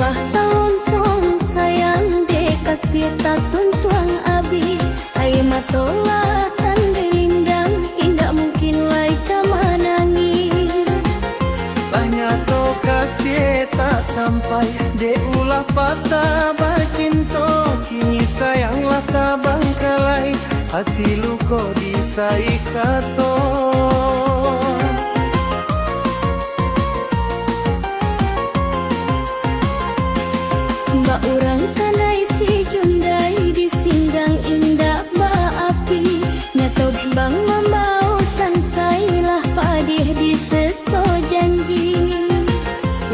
Bah tahun song sayang dek kasih tatun tuang abi. Hai matola tanda lindang indah mungkin lai kamanangi. Banyak to kasih tak sampai dek ulah patah bacinto. Kini sayanglah tabangkalai hati luko disai kato. Mbak urang kanai si jundai di singgang indah ba api. Nyato bimbang membau sansailah padih di seso janji.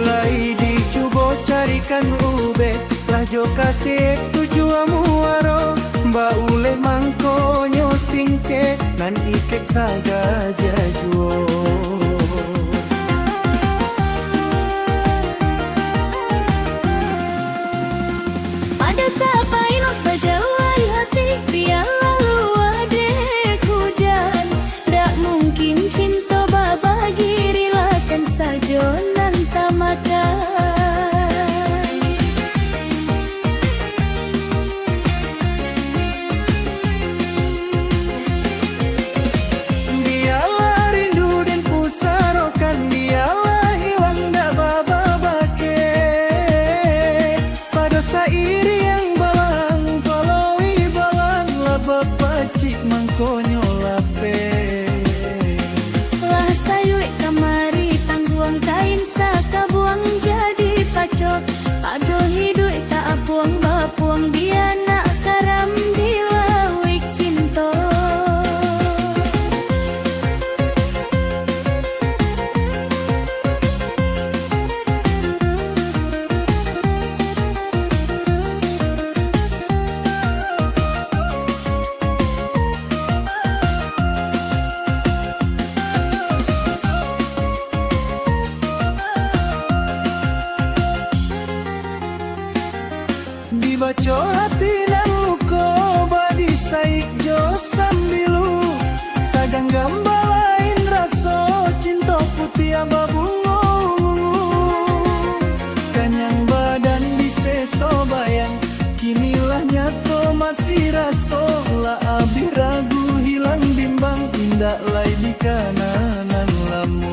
Lai dicubo carikan ube lajo kasih tujuamu waro. Mbak ule mangkonyo singke nan ike kaga jajuo. Pada sampai lot bajauan hati biarlah luah dek hujan. Tak mungkin cinta babagi rilakan saja nan tamakan. Biarlah rindu dan pusarokan, biarlah hilang dak bababake. Pada sairi yang balang paloi balang lah bapacik mangkonyo lape. Lah sayui kamari tangguang kain saka buang jadi pacok. Ado hidup tak buang bapuang dia nak karam di lawik cinta. Dibaco hati nan luko badi saik jo sambilu. Sagang gambalain raso cinta putih ababungo. Kanyang badan di seso bayang kinilah nyato mati raso. La abi ragu hilang bimbang indak lai di kanan lamu.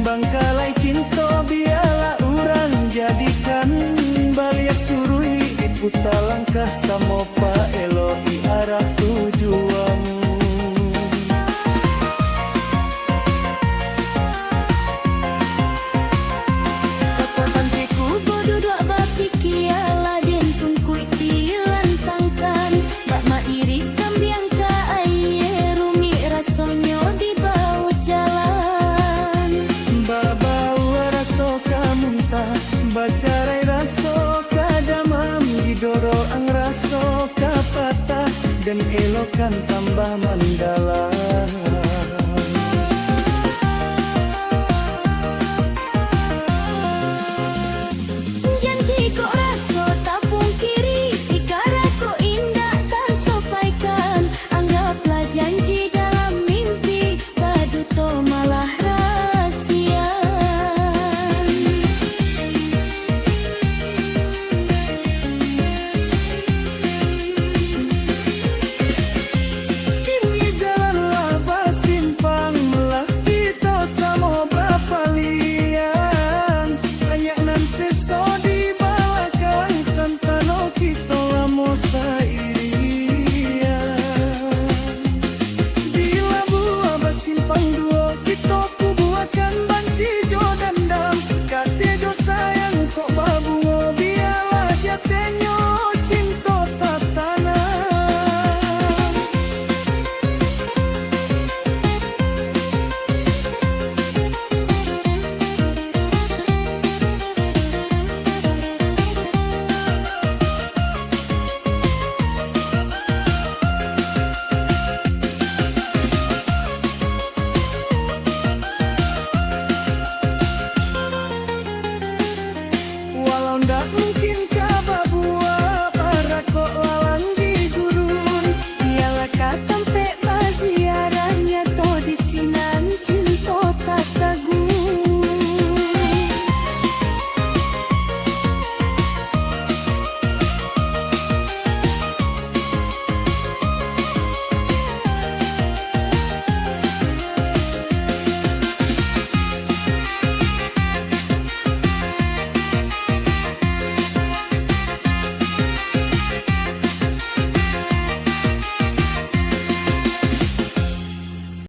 Bangkalai cinta biarlah urang jadikan baliak surui diputar langkah samo pa eloi arah tujuan. Kekuatan tiku Duduk bapiki ala den pun kui tilan tangkan. Bak ma iri kambiang ka aye rumi rasonyo di bau jalan. babau raso kamuntah bacarai raso kadamam didoro ang raso kapatah dan elokan tambah mandala.